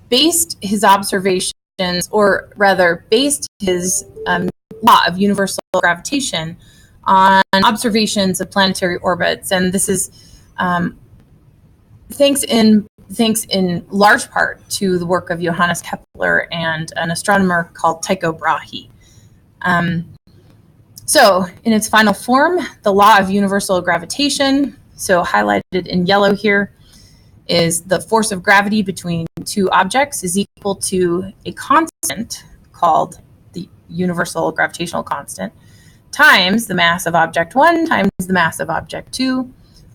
based his observations, or rather based his law of universal gravitation on observations of planetary orbits. And this is thanks in large part to the work of Johannes Kepler and an astronomer called Tycho Brahe. So in its final form, the law of universal gravitation, so highlighted in yellow here, is the force of gravity between two objects is equal to a constant called the universal gravitational constant times the mass of object 1 times the mass of object 2,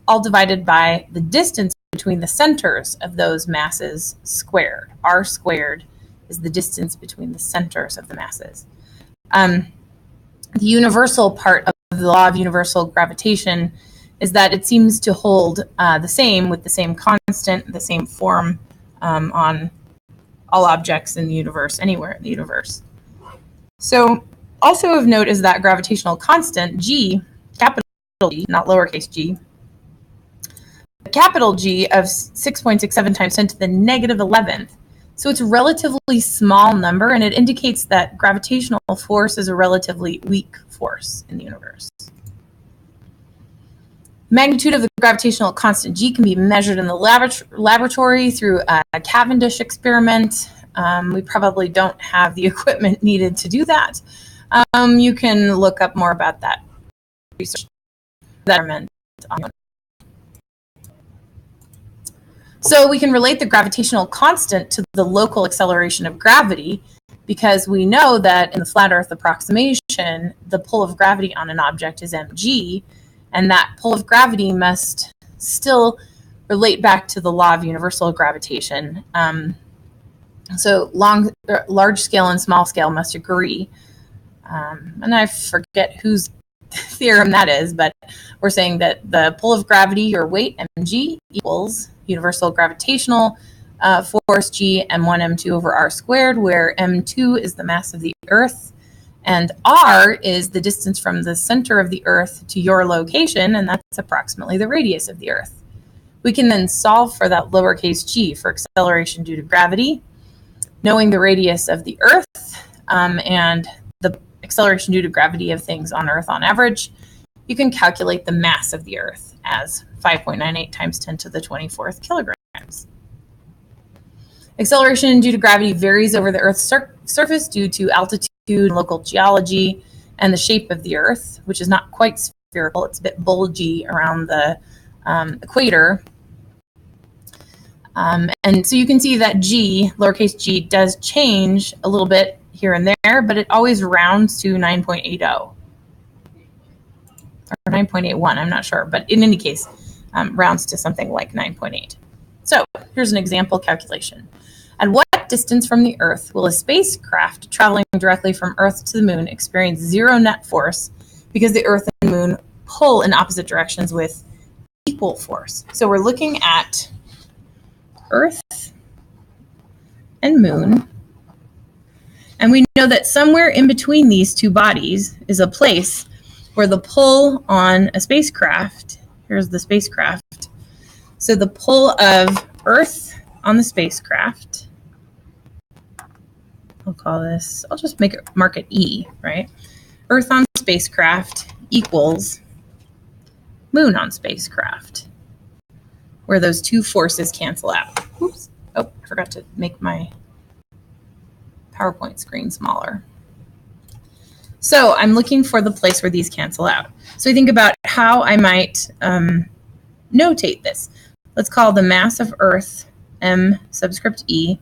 all divided by the distance between the centers of those masses squared. R squared is the distance between the centers of the masses. The universal part of the law of universal gravitation is that it seems to hold the same with the same constant, the same form on all objects in the universe, anywhere in the universe. So also of note is that gravitational constant, G, capital G, not lowercase g, capital G of 6.67 times 10 to the negative 11th. So it's a relatively small number, and it indicates that gravitational force is a relatively weak force in the universe. The magnitude of the gravitational constant G can be measured in the laboratory through a Cavendish experiment. We probably don't have the equipment needed to do that. You can look up more about that research experiment. So we can relate the gravitational constant to the local acceleration of gravity, because we know that in the flat Earth approximation, the pull of gravity on an object is mg, and that pull of gravity must still relate back to the law of universal gravitation. So large scale and small scale must agree. And I forget whose theorem that is, but we're saying that the pull of gravity, or weight, mg, equals universal gravitational force G m1 m2 over r squared, where m2 is the mass of the Earth and r is the distance from the center of the Earth to your location, and that's approximately the radius of the Earth. We can then solve for that lowercase g for acceleration due to gravity. Knowing the radius of the Earth and the acceleration due to gravity of things on Earth on average, you can calculate the mass of the Earth as 5.98 times 10 to the 24th kilograms. Acceleration due to gravity varies over the Earth's surface due to altitude and local geology and the shape of the Earth, which is not quite spherical. It's a bit bulgy around the equator. And so you can see that G, lowercase g, does change a little bit here and there, but it always rounds to 9.80. Or 9.81, I'm not sure, but in any case, rounds to something like 9.8. So here's an example calculation. At what distance from the Earth will a spacecraft traveling directly from Earth to the Moon experience zero net force because the Earth and Moon pull in opposite directions with equal force? So we're looking at Earth and Moon, and we know that somewhere in between these two bodies is a place where the pull on a spacecraft, here's the spacecraft, so the pull of Earth on the spacecraft, I'll just mark it E, right? Earth on spacecraft equals Moon on spacecraft, where those two forces cancel out. Oops, oh, I forgot to make my PowerPoint screen smaller. So I'm looking for the place where these cancel out. So I think about how I might notate this. Let's call the mass of Earth m subscript E.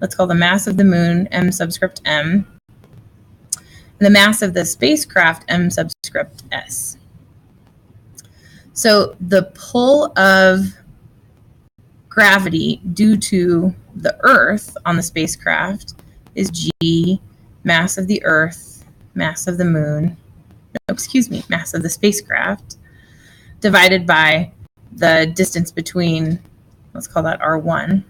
Let's call the mass of the Moon m subscript m. And the mass of the spacecraft m subscript s. So the pull of gravity due to the Earth on the spacecraft is G, mass of the Earth, mass of the Moon, mass of the spacecraft, divided by the distance between, let's call that R1,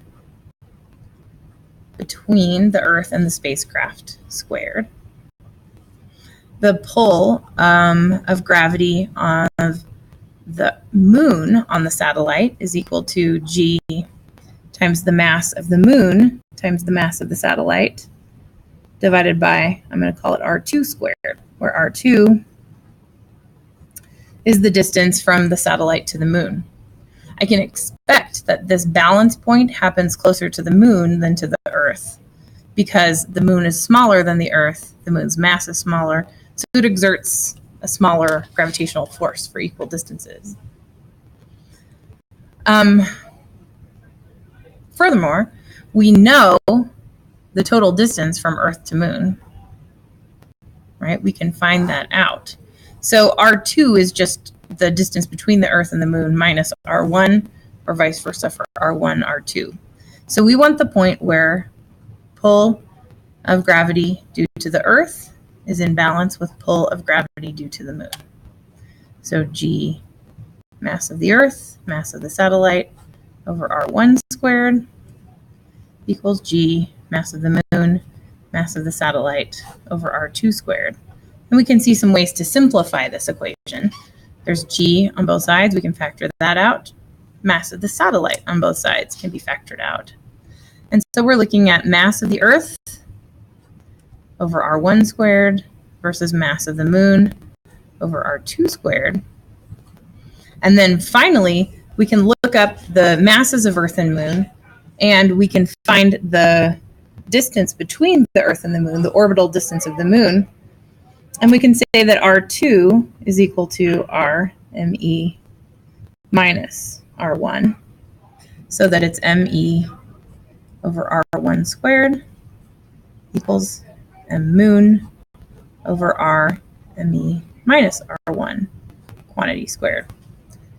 between the Earth and the spacecraft squared. The pull of gravity of the Moon on the satellite is equal to G times the mass of the moon times the mass of the satellite divided by, I'm going to call it R2 squared, where R2 is the distance from the satellite to the moon. I can expect that this balance point happens closer to the moon than to the Earth because the moon is smaller than the Earth, the moon's mass is smaller, so it exerts a smaller gravitational force for equal distances. Furthermore, we know the total distance from Earth to moon, right? We can find that out. So R2 is just the distance between the Earth and the moon minus R1, or vice versa for R1, R2. So we want the point where pull of gravity due to the Earth is in balance with pull of gravity due to the moon. So G, mass of the Earth, mass of the satellite, over R1 squared equals G, mass of the moon, mass of the satellite, over R2 squared. And we can see some ways to simplify this equation. There's G on both sides. We can factor that out. Mass of the satellite on both sides can be factored out. And so we're looking at mass of the Earth over R1 squared versus mass of the moon over R2 squared. And then finally, we can look up the masses of Earth and moon, and we can find the distance between the Earth and the moon, the orbital distance of the moon. And we can say that R2 is equal to RME minus R1, so that it's ME over R1 squared equals M moon over RME minus R1 quantity squared.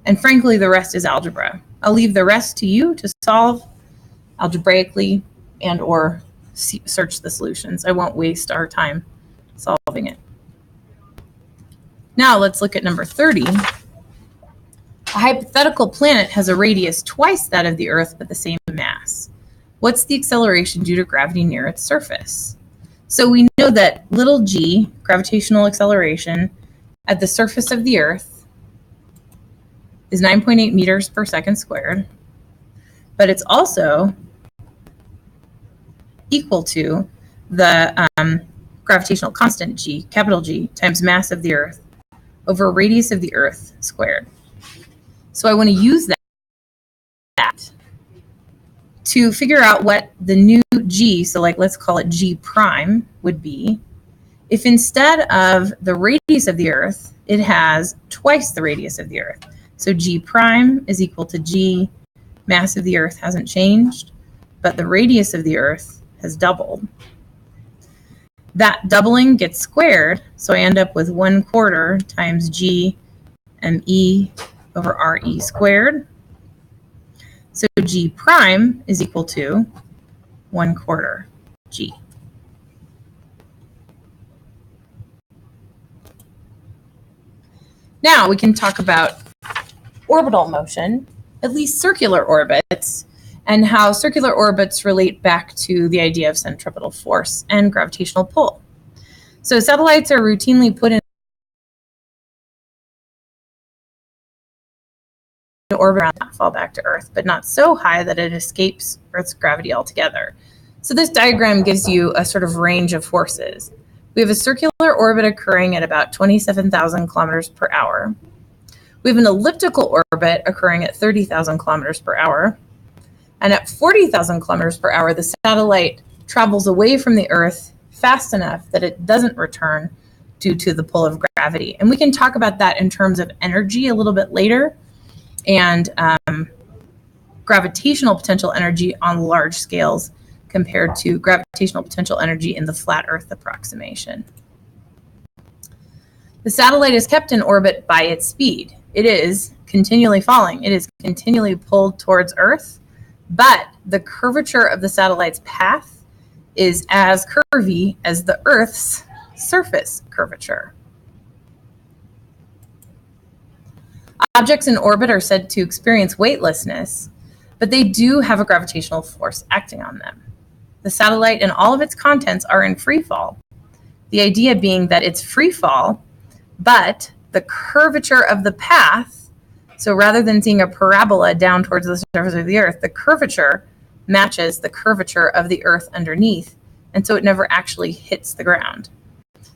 And frankly, the rest is algebra. I'll leave the rest to you to solve algebraically and or search the solutions. I won't waste our time solving it. Now let's look at number 30. A hypothetical planet has a radius twice that of the Earth but the same mass. What's the acceleration due to gravity near its surface? So we know that little g, gravitational acceleration, at the surface of the Earth is 9.8 meters per second squared, but it's also equal to the gravitational constant g, capital G, times mass of the Earth over radius of the Earth squared. So I want to use that to figure out what the new g, so like let's call it g prime, would be if instead of the radius of the Earth, it has twice the radius of the Earth. So g prime is equal to g, mass of the Earth hasn't changed, but the radius of the Earth has doubled. That doubling gets squared, so I end up with 1/4 times g me over re squared. So g prime is equal to 1/4 g. Now we can talk about orbital motion, at least circular orbits, and how circular orbits relate back to the idea of centripetal force and gravitational pull. So satellites are routinely put in orbit around and fall back to Earth, but not so high that it escapes Earth's gravity altogether. So this diagram gives you a sort of range of forces. We have a circular orbit occurring at about 27,000 kilometers per hour. We have an elliptical orbit occurring at 30,000 kilometers per hour. And at 40,000 kilometers per hour, the satellite travels away from the Earth fast enough that it doesn't return due to the pull of gravity. And we can talk about that in terms of energy a little bit later, and gravitational potential energy on large scales compared to gravitational potential energy in the flat Earth approximation. The satellite is kept in orbit by its speed. It is continually falling. It is continually pulled towards Earth, but the curvature of the satellite's path is as curvy as the Earth's surface curvature. Objects in orbit are said to experience weightlessness, but they do have a gravitational force acting on them. The satellite and all of its contents are in free fall. The idea being that it's free fall, but the curvature of the path, so rather than seeing a parabola down towards the surface of the Earth, the curvature matches the curvature of the Earth underneath, and so it never actually hits the ground.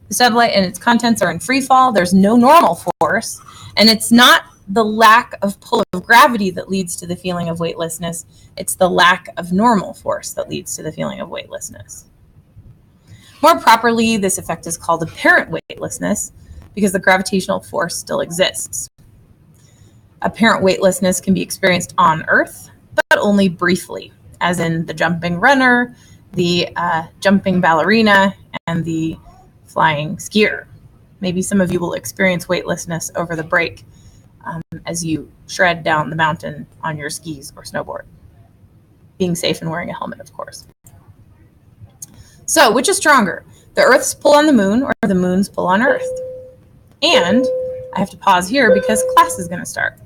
The satellite and its contents are in free fall. There's no normal force, and it's not the lack of pull of gravity that leads to the feeling of weightlessness. It's the lack of normal force that leads to the feeling of weightlessness. More properly, this effect is called apparent weightlessness because the gravitational force still exists. Apparent weightlessness can be experienced on Earth, but only briefly, as in the jumping runner, the jumping ballerina, and the flying skier. Maybe some of you will experience weightlessness over the break as you shred down the mountain on your skis or snowboard. Being safe and wearing a helmet, of course. So, which is stronger, the Earth's pull on the moon or the moon's pull on Earth? And I have to pause here because class is going to start.